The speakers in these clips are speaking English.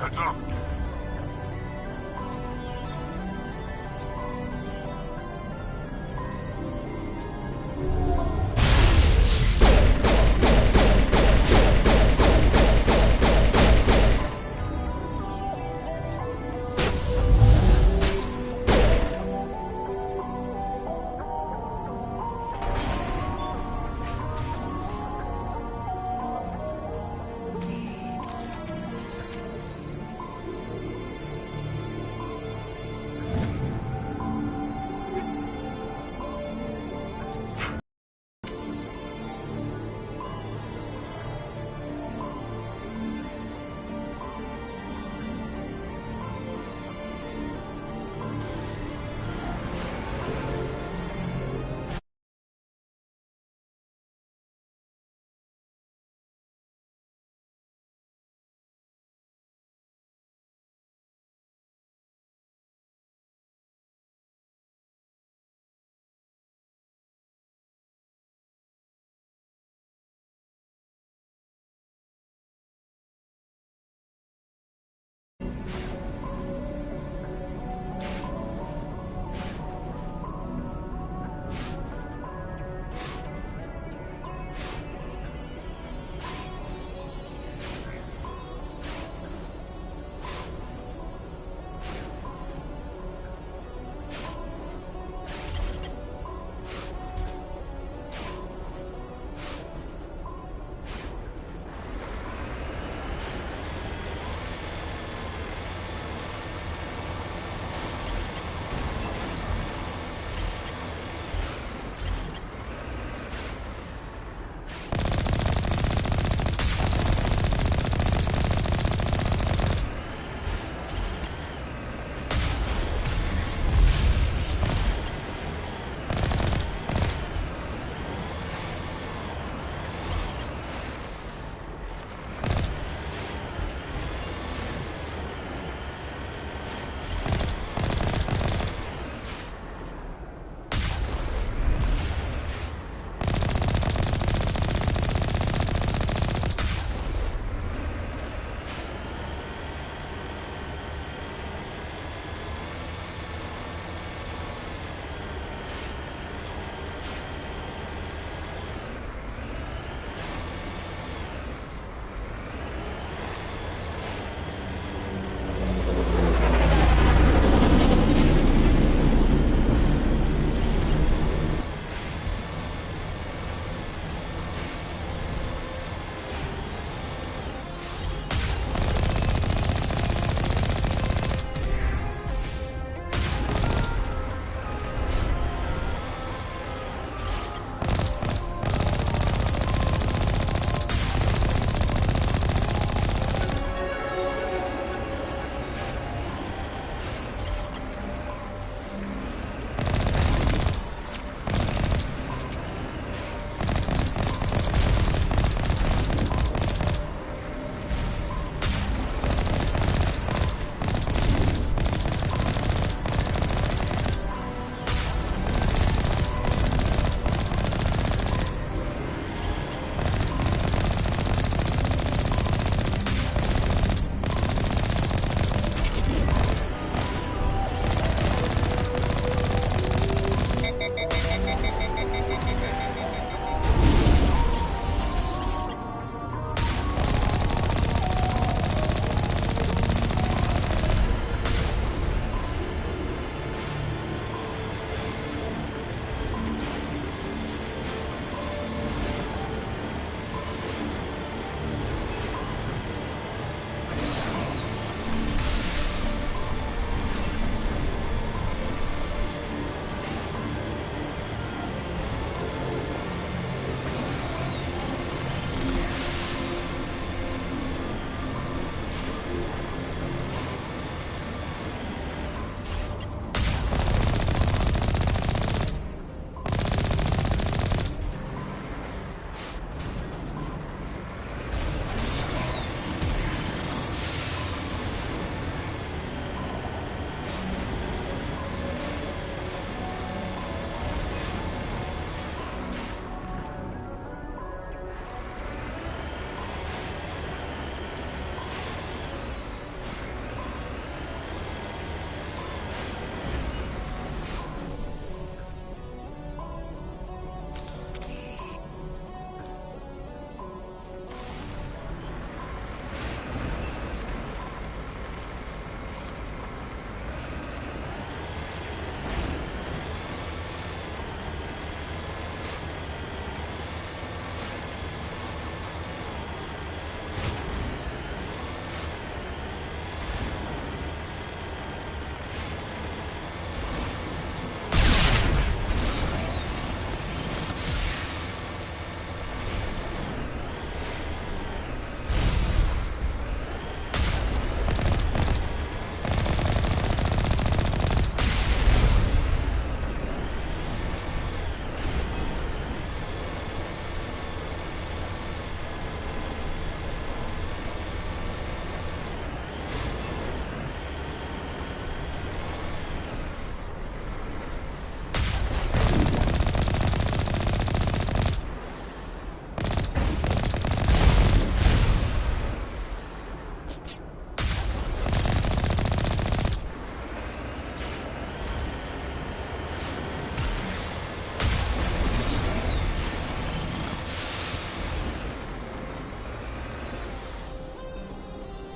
Heads up!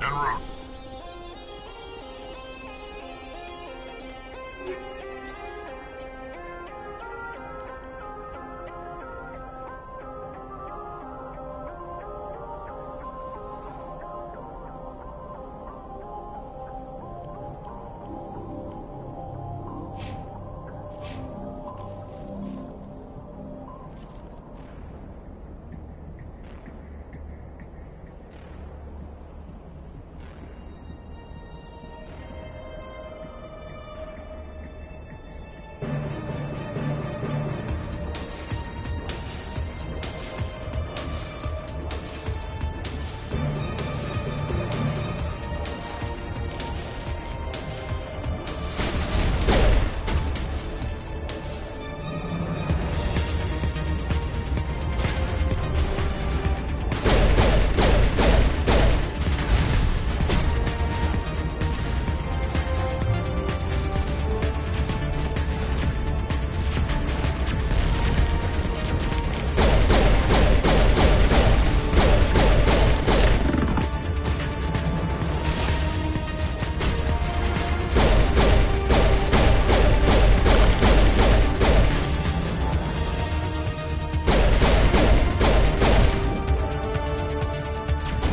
En route.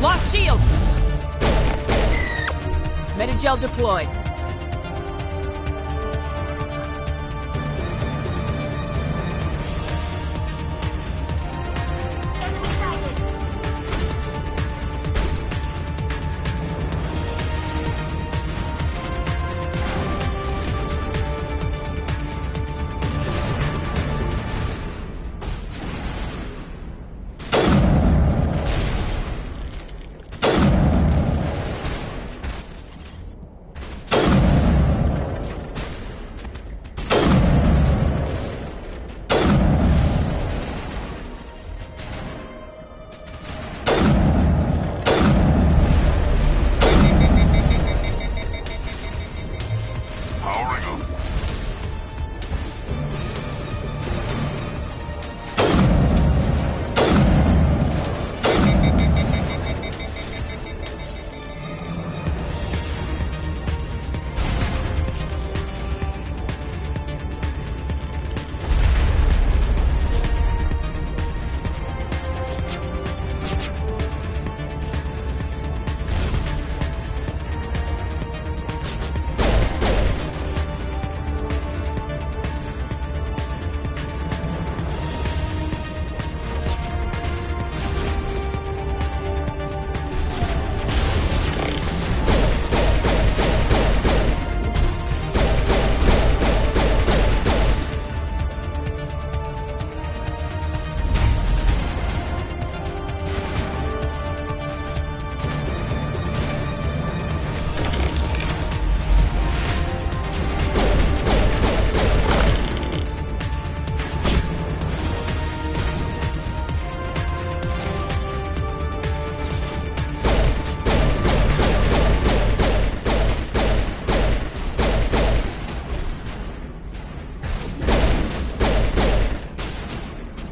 Lost shields! Metagel deployed. Enemy sighted. Powering up.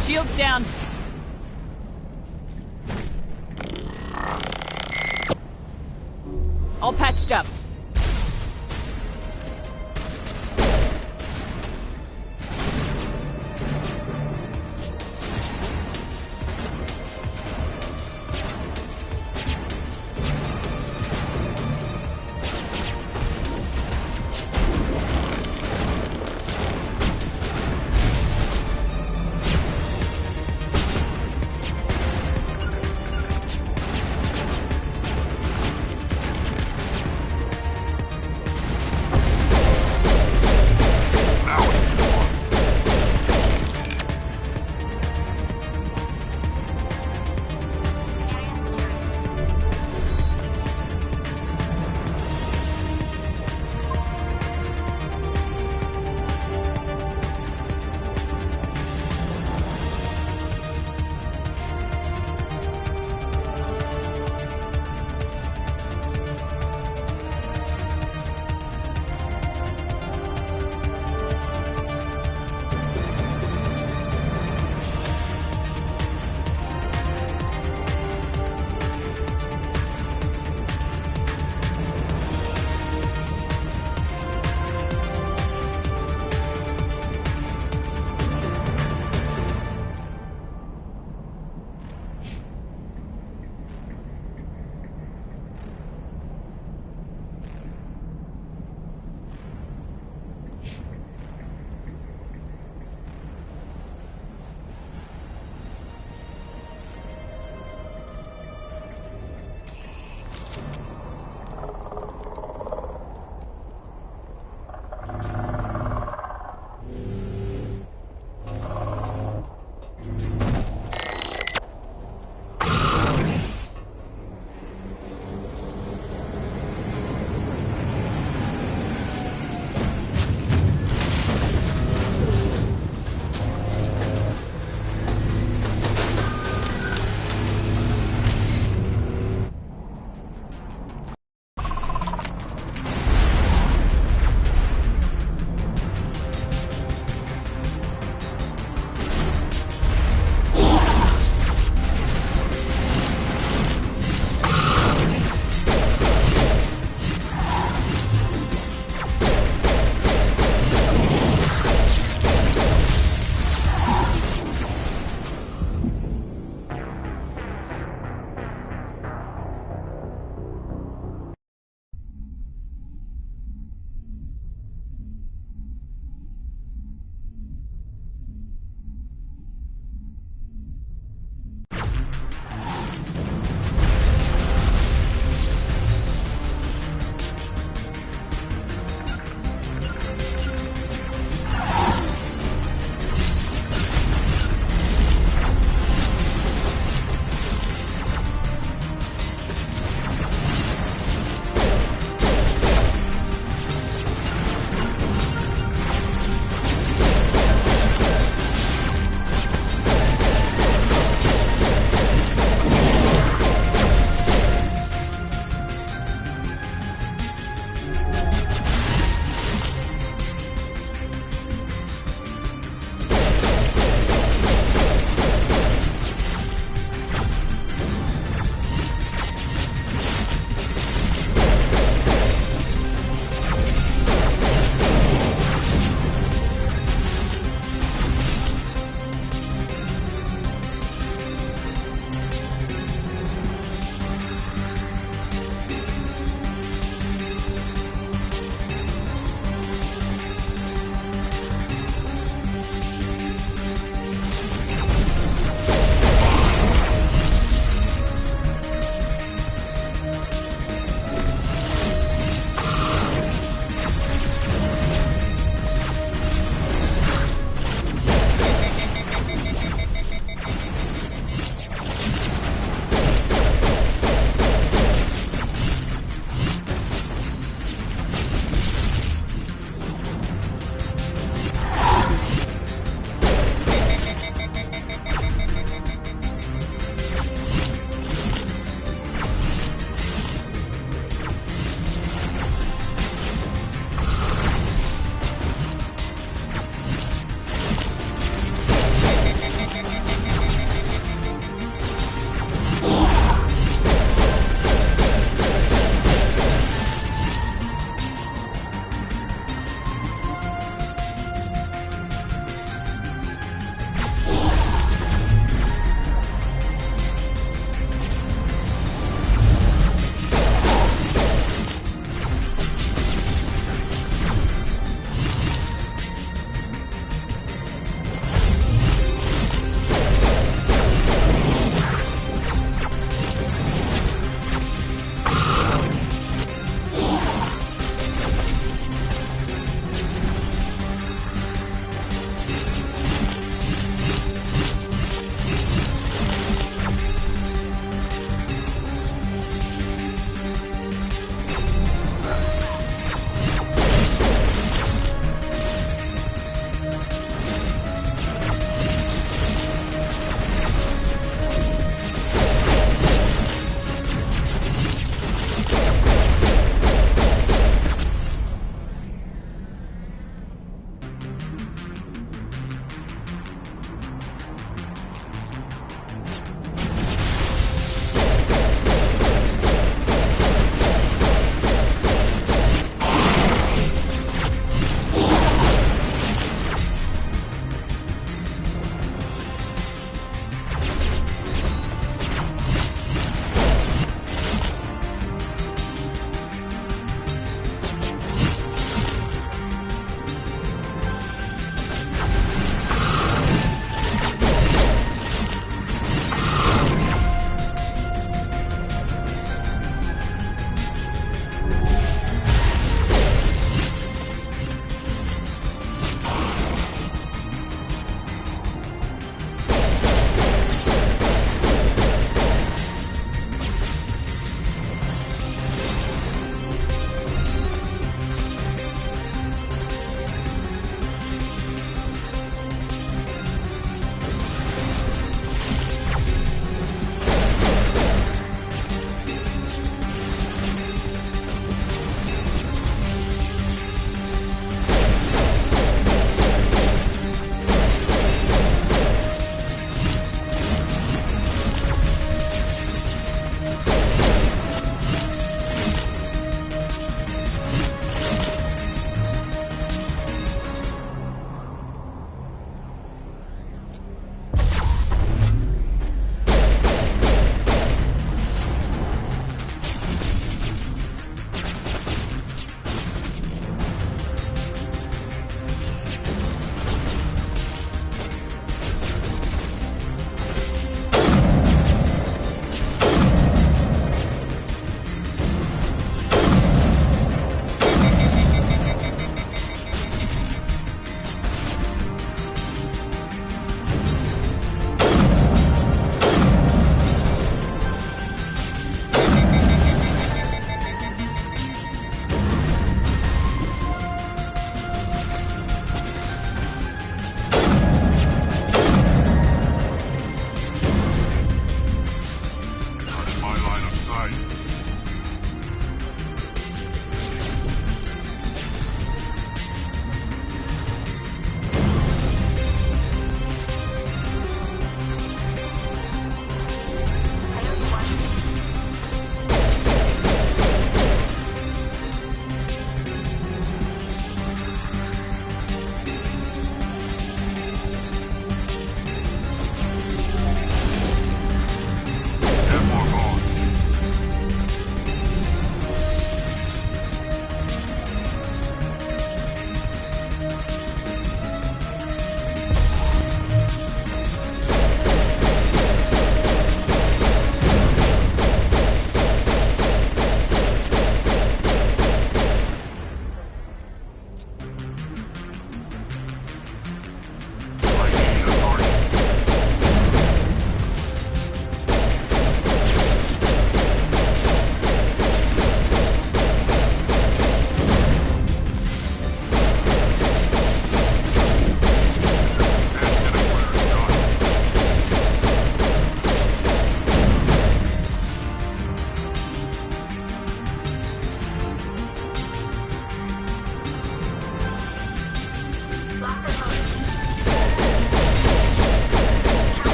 Shields down. All patched up.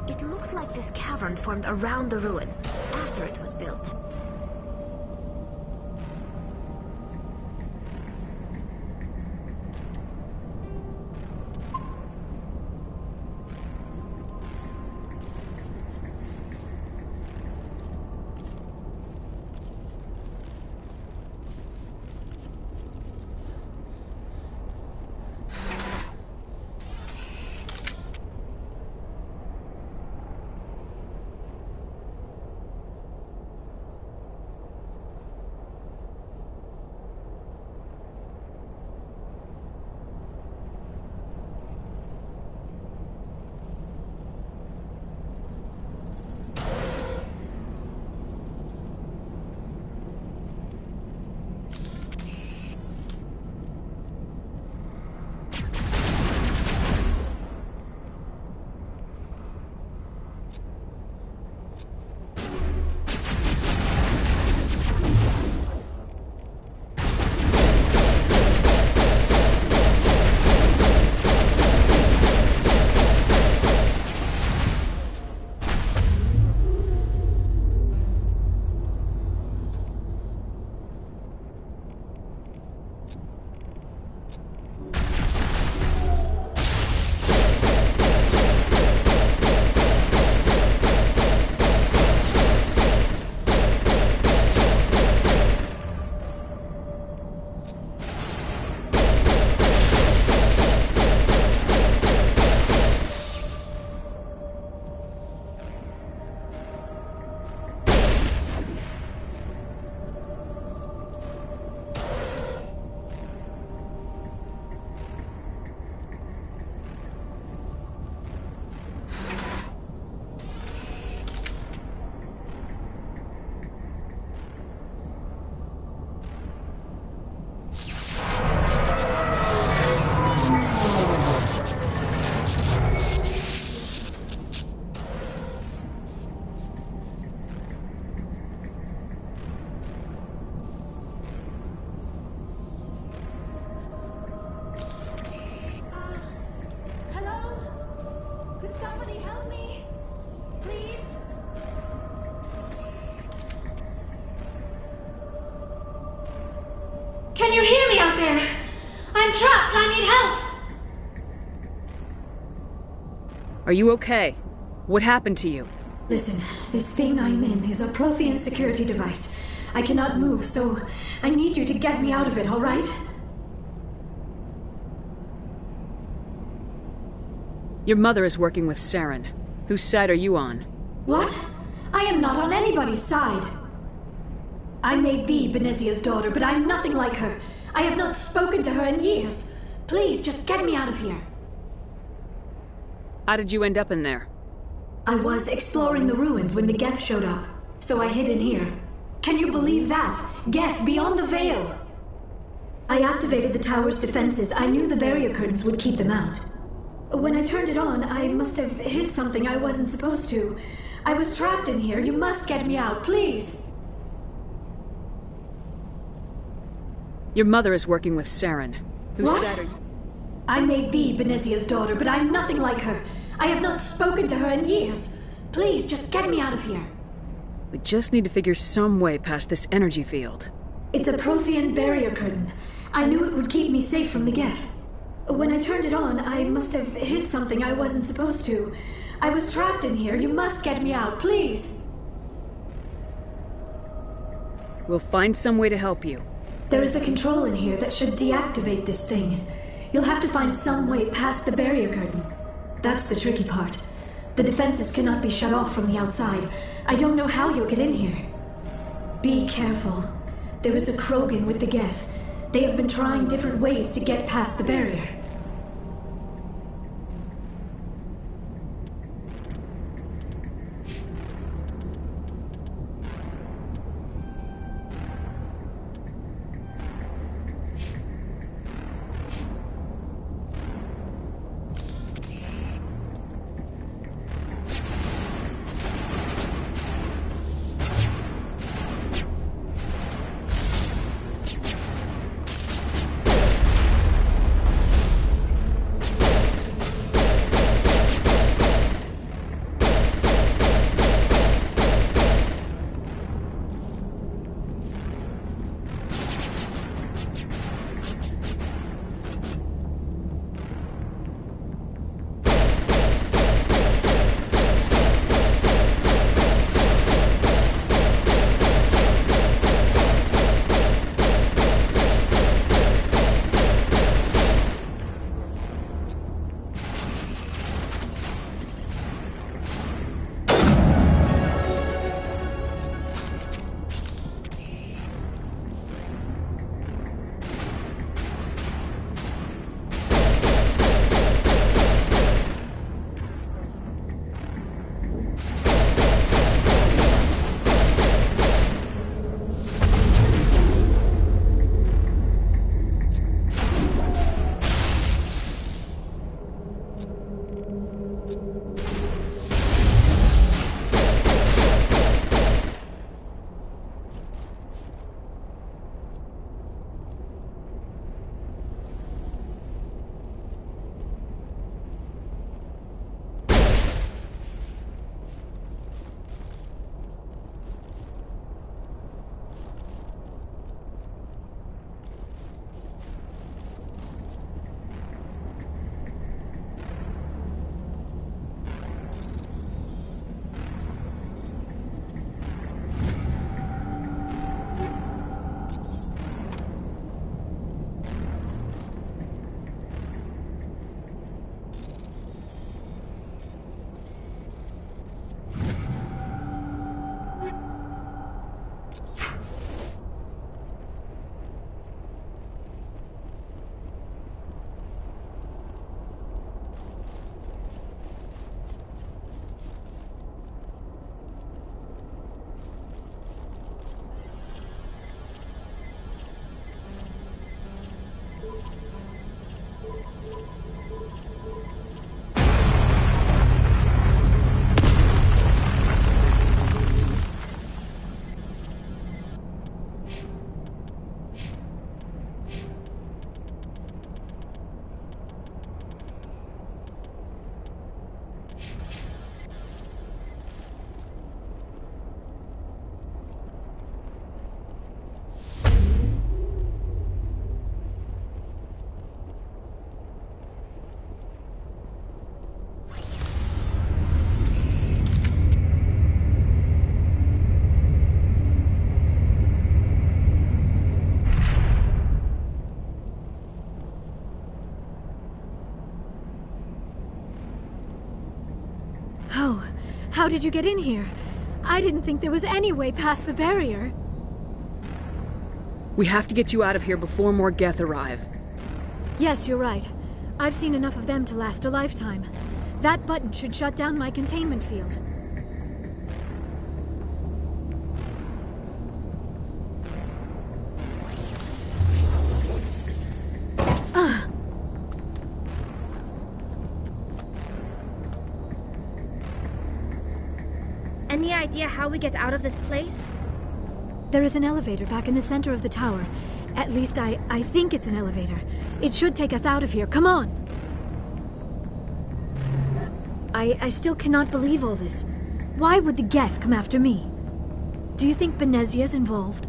It looks like this cavern formed around the ruin, after it was built. trapped! I need help! Are you okay? What happened to you? Listen, this thing I'm in is a Prothean security device. I cannot move, so I need you to get me out of it, all right? Your mother is working with Saren. Whose side are you on? What? I am not on anybody's side. I may be Benezia's daughter, but I'm nothing like her. I have not spoken to her in years. Please, just get me out of here. How did you end up in there? I was exploring the ruins when the Geth showed up, so I hid in here. Can you believe that? Geth beyond the veil! I activated the tower's defenses. I knew the barrier curtains would keep them out. When I turned it on, I must have hit something I wasn't supposed to. I was trapped in here. You must get me out, please! Your mother is working with Saren. Whose What? side are you? I may be Benezia's daughter, but I'm nothing like her. I have not spoken to her in years. Please, just get me out of here. We just need to figure some way past this energy field. It's a Prothean barrier curtain. I knew it would keep me safe from the Geth. When I turned it on, I must have hit something I wasn't supposed to. I was trapped in here. You must get me out, please. We'll find some way to help you. There is a control in here that should deactivate this thing. You'll have to find some way past the barrier curtain. That's the tricky part. The defenses cannot be shut off from the outside. I don't know how you'll get in here. Be careful. There is a Krogan with the Geth. They have been trying different ways to get past the barrier. Oh, how did you get in here? I didn't think there was any way past the barrier. We have to get you out of here before more Geth arrive. Yes, you're right. I've seen enough of them to last a lifetime. That button should shut down my containment field. Any idea how we get out of this place? There is an elevator back in the center of the tower. At least I think it's an elevator. It should take us out of here. Come on! I still cannot believe all this. Why would the Geth come after me? Do you think Benezia's involved?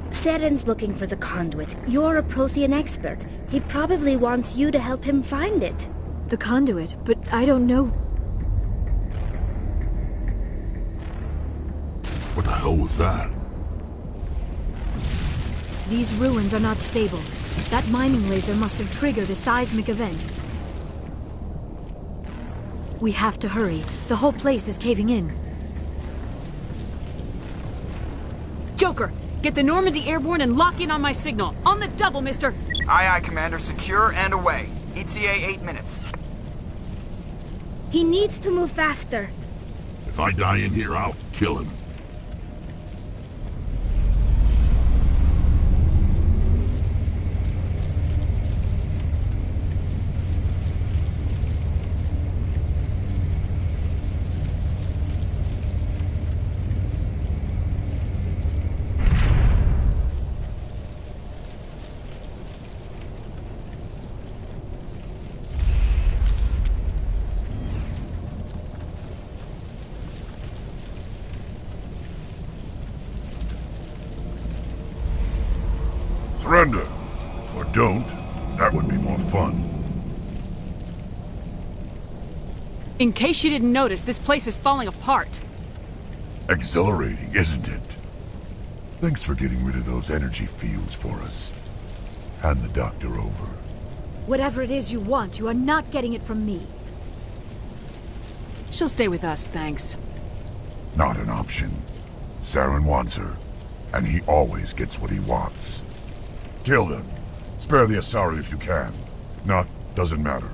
Seren's looking for the conduit. You're a Prothean expert. He probably wants you to help him find it. The conduit, but I don't know. What the hell was that? These ruins are not stable. That mining laser must have triggered a seismic event. We have to hurry. The whole place is caving in. Joker, get the Normandy airborne and lock in on my signal. On the double, mister! Aye, aye, Commander. Secure and away. ETA 8 minutes. He needs to move faster. If I die in here, I'll kill him. Surrender. Or don't. That would be more fun. In case you didn't notice, this place is falling apart. Exhilarating, isn't it? Thanks for getting rid of those energy fields for us. Hand the doctor over. Whatever it is you want, you are not getting it from me. She'll stay with us, thanks. Not an option. Saren wants her, and he always gets what he wants. Kill them. Spare the Asari if you can. If not, doesn't matter.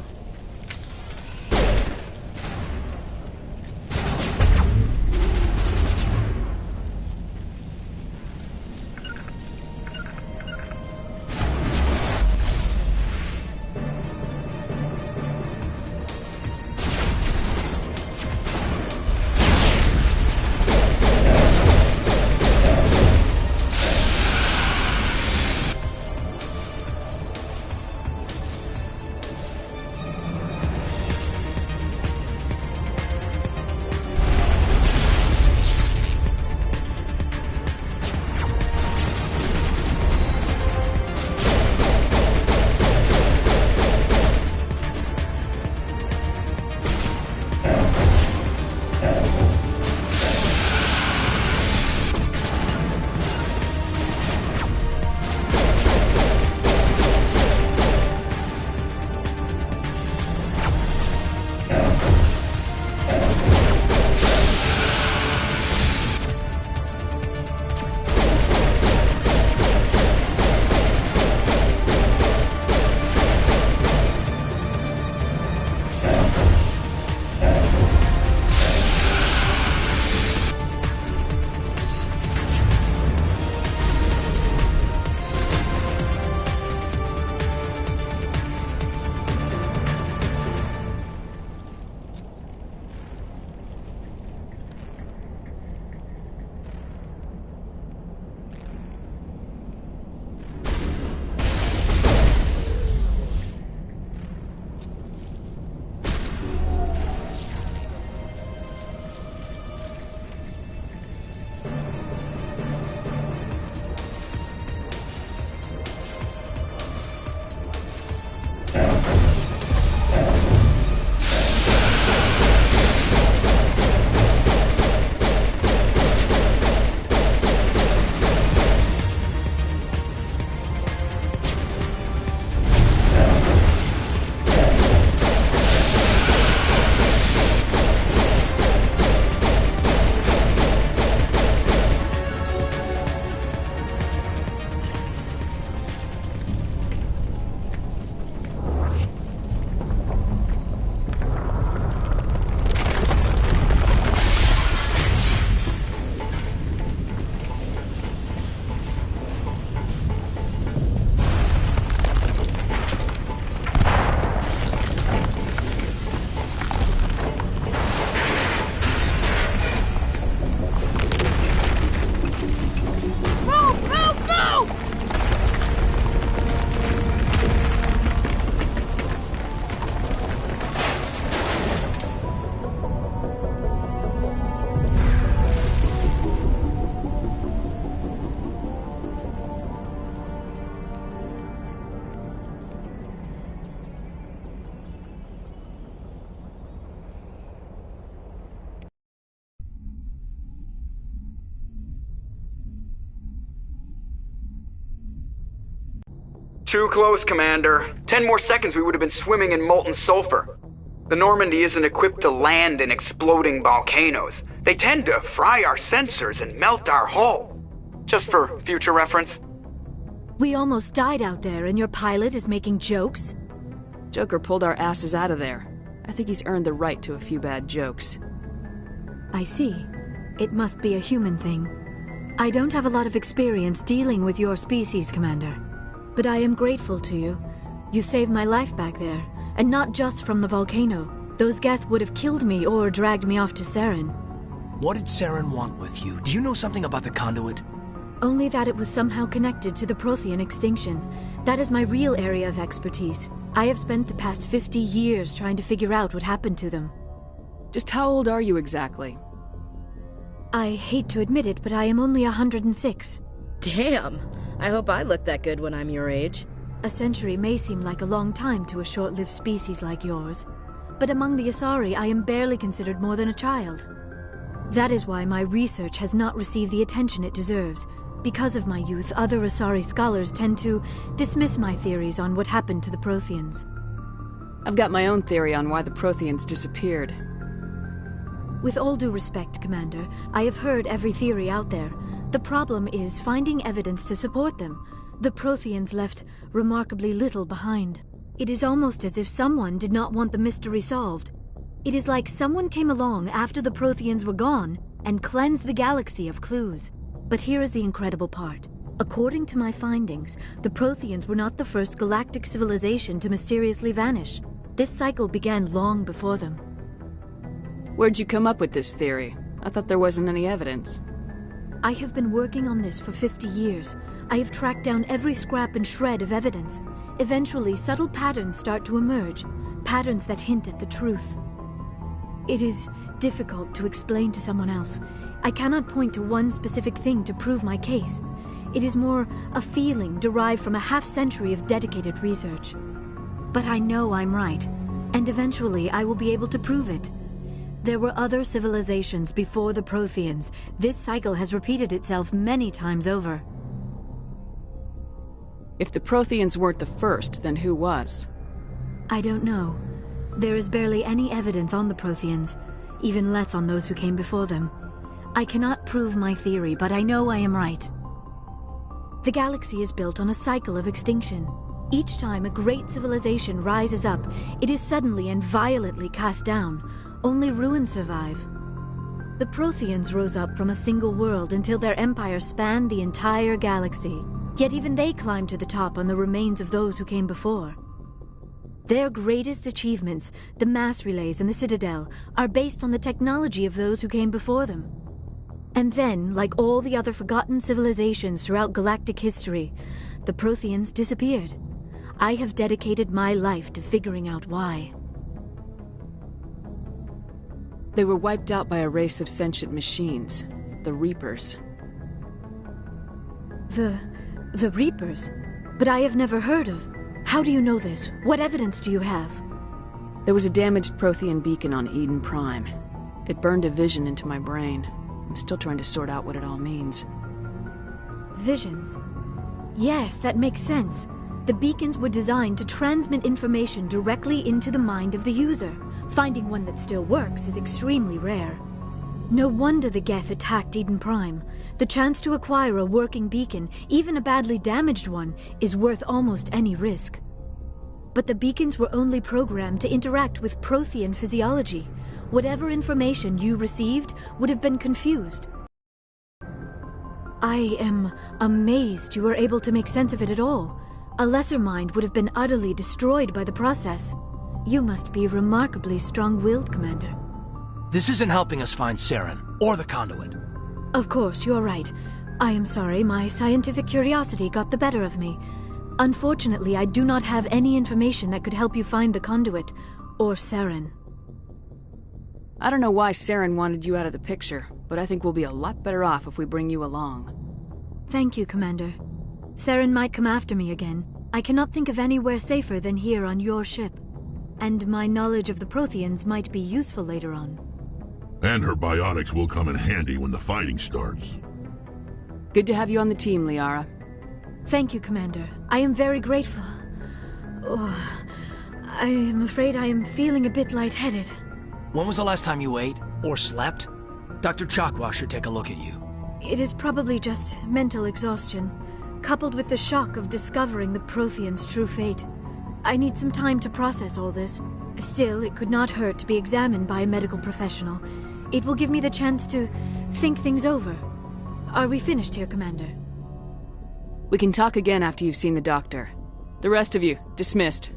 Too close, Commander. 10 more seconds we would have been swimming in molten sulfur. The Normandy isn't equipped to land in exploding volcanoes. They tend to fry our sensors and melt our hull. Just for future reference. We almost died out there and your pilot is making jokes? Joker pulled our asses out of there. I think he's earned the right to a few bad jokes. I see. It must be a human thing. I don't have a lot of experience dealing with your species, Commander. But I am grateful to you. You saved my life back there, and not just from the volcano. Those Geth would have killed me or dragged me off to Saren. What did Saren want with you? Do you know something about the conduit? Only that it was somehow connected to the Prothean extinction. That is my real area of expertise. I have spent the past 50 years trying to figure out what happened to them. Just how old are you exactly? I hate to admit it, but I am only 106. Damn! I hope I look that good when I'm your age. A century may seem like a long time to a short-lived species like yours, but among the Asari I am barely considered more than a child. That is why my research has not received the attention it deserves. Because of my youth, other Asari scholars tend to dismiss my theories on what happened to the Protheans. I've got my own theory on why the Protheans disappeared. With all due respect, Commander, I have heard every theory out there. The problem is finding evidence to support them. The Protheans left remarkably little behind. It is almost as if someone did not want the mystery solved. It is like someone came along after the Protheans were gone and cleansed the galaxy of clues. But here is the incredible part. According to my findings, the Protheans were not the first galactic civilization to mysteriously vanish. This cycle began long before them. Where'd you come up with this theory? I thought there wasn't any evidence. I have been working on this for 50 years. I have tracked down every scrap and shred of evidence. Eventually, subtle patterns start to emerge, patterns that hint at the truth. It is difficult to explain to someone else. I cannot point to one specific thing to prove my case. It is more a feeling derived from a half-century of dedicated research. But I know I'm right, and eventually I will be able to prove it. There were other civilizations before the Protheans. This cycle has repeated itself many times over. If the Protheans weren't the first, then who was? I don't know. There is barely any evidence on the Protheans, even less on those who came before them. I cannot prove my theory, but I know I am right. The galaxy is built on a cycle of extinction. Each time a great civilization rises up, it is suddenly and violently cast down. Only ruins survive. The Protheans rose up from a single world until their empire spanned the entire galaxy. Yet even they climbed to the top on the remains of those who came before. Their greatest achievements, the mass relays and the Citadel, are based on the technology of those who came before them. And then, like all the other forgotten civilizations throughout galactic history, the Protheans disappeared. I have dedicated my life to figuring out why. They were wiped out by a race of sentient machines, the Reapers. The Reapers? But I have never heard of. How do you know this? What evidence do you have? There was a damaged Prothean beacon on Eden Prime. It burned a vision into my brain. I'm still trying to sort out what it all means. Visions? Yes, that makes sense. The beacons were designed to transmit information directly into the mind of the user. Finding one that still works is extremely rare. No wonder the Geth attacked Eden Prime. The chance to acquire a working beacon, even a badly damaged one, is worth almost any risk. But the beacons were only programmed to interact with Prothean physiology. Whatever information you received would have been confused. I am amazed you were able to make sense of it at all. A lesser mind would have been utterly destroyed by the process. You must be remarkably strong-willed, Commander. This isn't helping us find Saren, or the conduit. Of course, you're right. I am sorry, my scientific curiosity got the better of me. Unfortunately, I do not have any information that could help you find the conduit, or Saren. I don't know why Saren wanted you out of the picture, but I think we'll be a lot better off if we bring you along. Thank you, Commander. Saren might come after me again. I cannot think of anywhere safer than here on your ship. And my knowledge of the Protheans might be useful later on. And her biotics will come in handy when the fighting starts. Good to have you on the team, Liara. Thank you, Commander. I am very grateful. Oh, I am afraid I am feeling a bit lightheaded. When was the last time you ate or slept? Dr. Chakwa should take a look at you. It is probably just mental exhaustion, coupled with the shock of discovering the Protheans' true fate. I need some time to process all this. Still, it could not hurt to be examined by a medical professional. It will give me the chance to think things over. Are we finished here, Commander? We can talk again after you've seen the doctor. The rest of you, dismissed.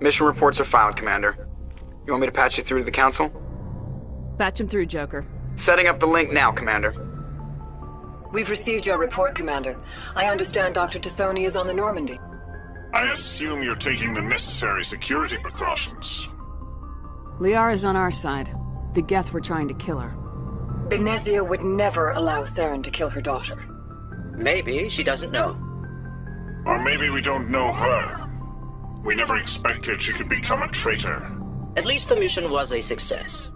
Mission reports are filed, Commander. You want me to patch you through to the Council? Patch him through, Joker. Setting up the link now, Commander. We've received your report, Commander. I understand Dr. Tassoni is on the Normandy. I assume you're taking the necessary security precautions. Liara's on our side. The Geth were trying to kill her. Benezia would never allow Saren to kill her daughter. Maybe she doesn't know. Or maybe we don't know her. We never expected she could become a traitor. At least the mission was a success.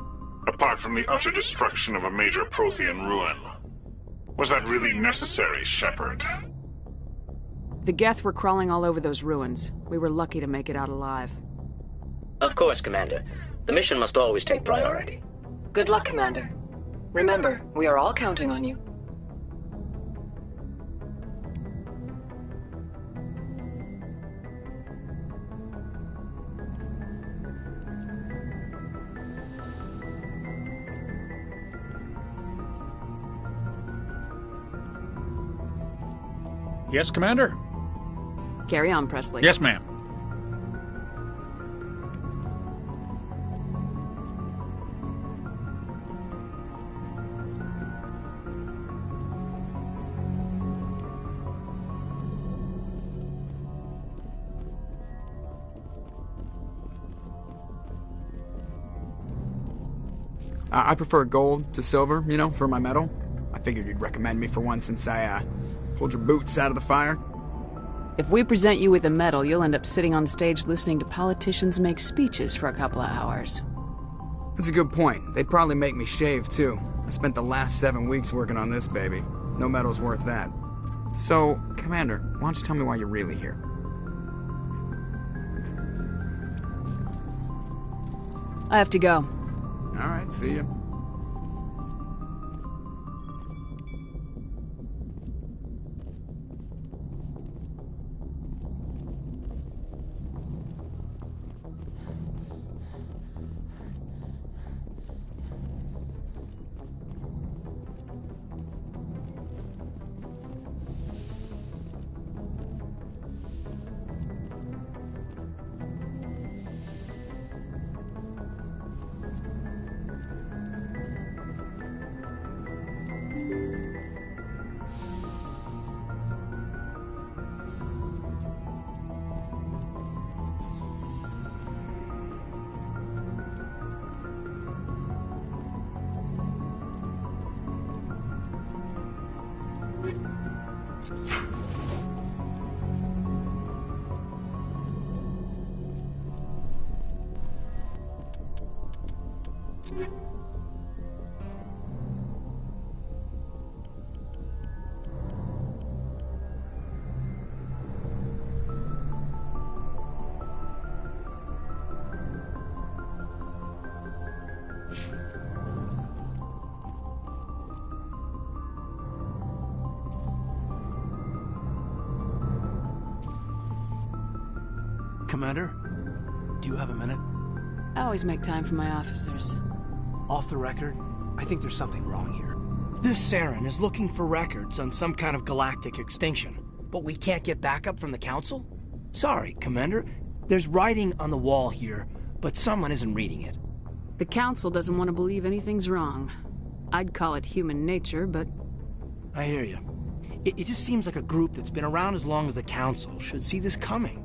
Apart from the utter destruction of a major Prothean ruin. Was that really necessary, Shepard? The Geth were crawling all over those ruins. We were lucky to make it out alive. Of course, Commander. The mission must always take priority. Good luck, Commander. Remember, we are all counting on you. Yes, Commander? Carry on, Presley. Yes, ma'am. I prefer gold to silver, you know, for my medal. I figured you'd recommend me for one since I, pulled your boots out of the fire. If we present you with a medal, you'll end up sitting on stage listening to politicians make speeches for a couple of hours. That's a good point. They'd probably make me shave, too. I spent the last 7 weeks working on this baby. No medal's worth that. So, Commander, why don't you tell me why you're really here? I have to go. Alright, see ya. Commander, do you have a minute? I always make time for my officers. Off the record, I think there's something wrong here. This Saren is looking for records on some kind of galactic extinction, but we can't get backup from the Council? Sorry, Commander. There's writing on the wall here, but someone isn't reading it. The Council doesn't want to believe anything's wrong. I'd call it human nature, but... I hear you. It just seems like a group that's been around as long as the Council should see this coming.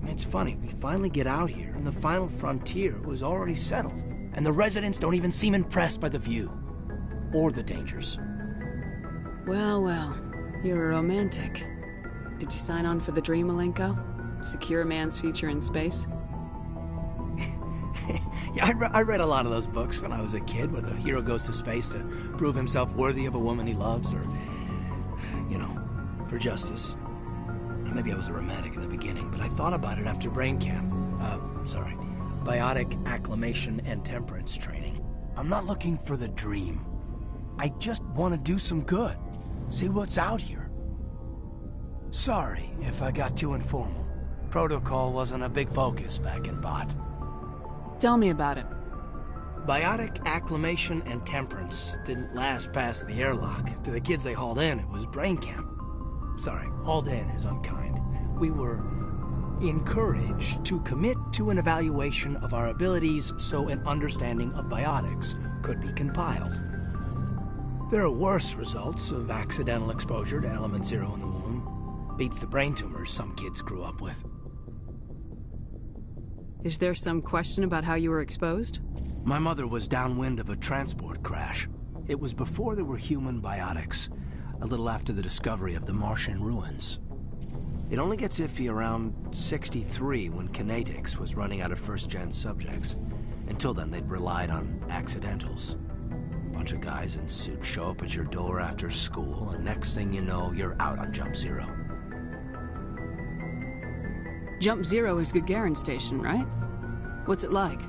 I mean, it's funny, we finally get out here, and the final frontier was already settled. And the residents don't even seem impressed by the view. Or the dangers. Well, well. You're a romantic. Did you sign on for the dream, Malenko? Secure a man's future in space? Yeah, I read a lot of those books when I was a kid, where the hero goes to space to prove himself worthy of a woman he loves, or, you know, for justice. Maybe I was a romantic in the beginning, but I thought about it after brain camp. Biotic acclimation and temperance training. I'm not looking for the dream. I just want to do some good. See what's out here. Sorry if I got too informal. Protocol wasn't a big focus back in Bot. Tell me about it. Biotic acclimation and temperance didn't last past the airlock. To the kids they hauled in, it was brain camp. Sorry, hauled in is unkind. We were encouraged to commit to an evaluation of our abilities so an understanding of biotics could be compiled. There are worse results of accidental exposure to Element Zero in the womb. Beats the brain tumors some kids grew up with. Is there some question about how you were exposed? My mother was downwind of a transport crash. It was before there were human biotics, a little after the discovery of the Martian ruins. It only gets iffy around 63 when Kinetics was running out of first-gen subjects. Until then, they'd relied on accidentals. A bunch of guys in suits show up at your door after school, and next thing you know, you're out on Jump Zero. Jump Zero is Gagarin Station, right? What's it like?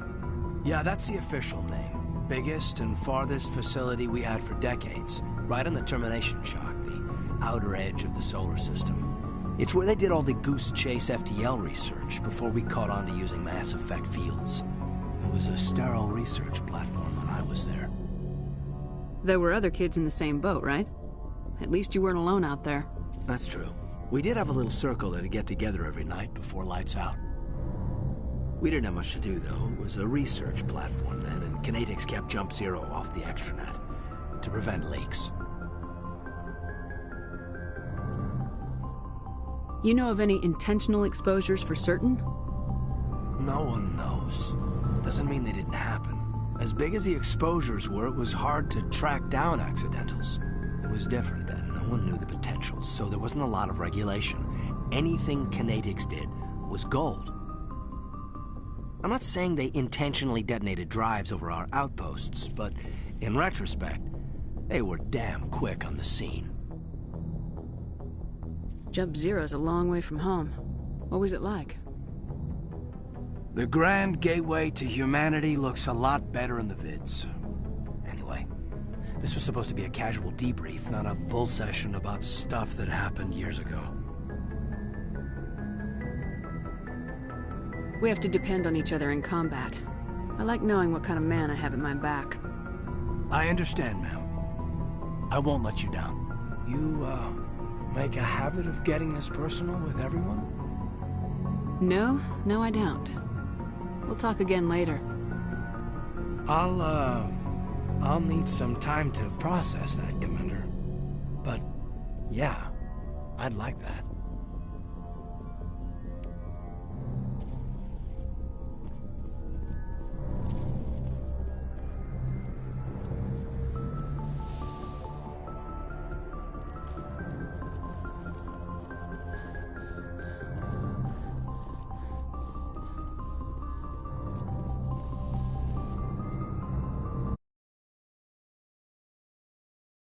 Yeah, that's the official name. Biggest and farthest facility we had for decades. Right on the termination shock, the outer edge of the solar system. It's where they did all the Goose Chase FTL research before we caught on to using mass effect fields. It was a sterile research platform when I was there. There were other kids in the same boat, right? At least you weren't alone out there. That's true. We did have a little circle that'd get together every night before lights out. We didn't have much to do, though. It was a research platform then, and Kinetics kept Jump Zero off the extranet to prevent leaks. You know of any intentional exposures for certain? No one knows. Doesn't mean they didn't happen. As big as the exposures were, it was hard to track down accidentals. It was different then. No one knew the potential, so there wasn't a lot of regulation. Anything Kinetics did was gold. I'm not saying they intentionally detonated drives over our outposts, but in retrospect, they were damn quick on the scene. Jump Zero's a long way from home. What was it like? The grand gateway to humanity looks a lot better in the vids. Anyway, this was supposed to be a casual debrief, not a bull session about stuff that happened years ago. We have to depend on each other in combat. I like knowing what kind of man I have at my back. I understand, ma'am. I won't let you down. You, make a habit of getting this personal with everyone? No, I don't. We'll talk again later. I'll need some time to process that, Commander. But, yeah, I'd like that.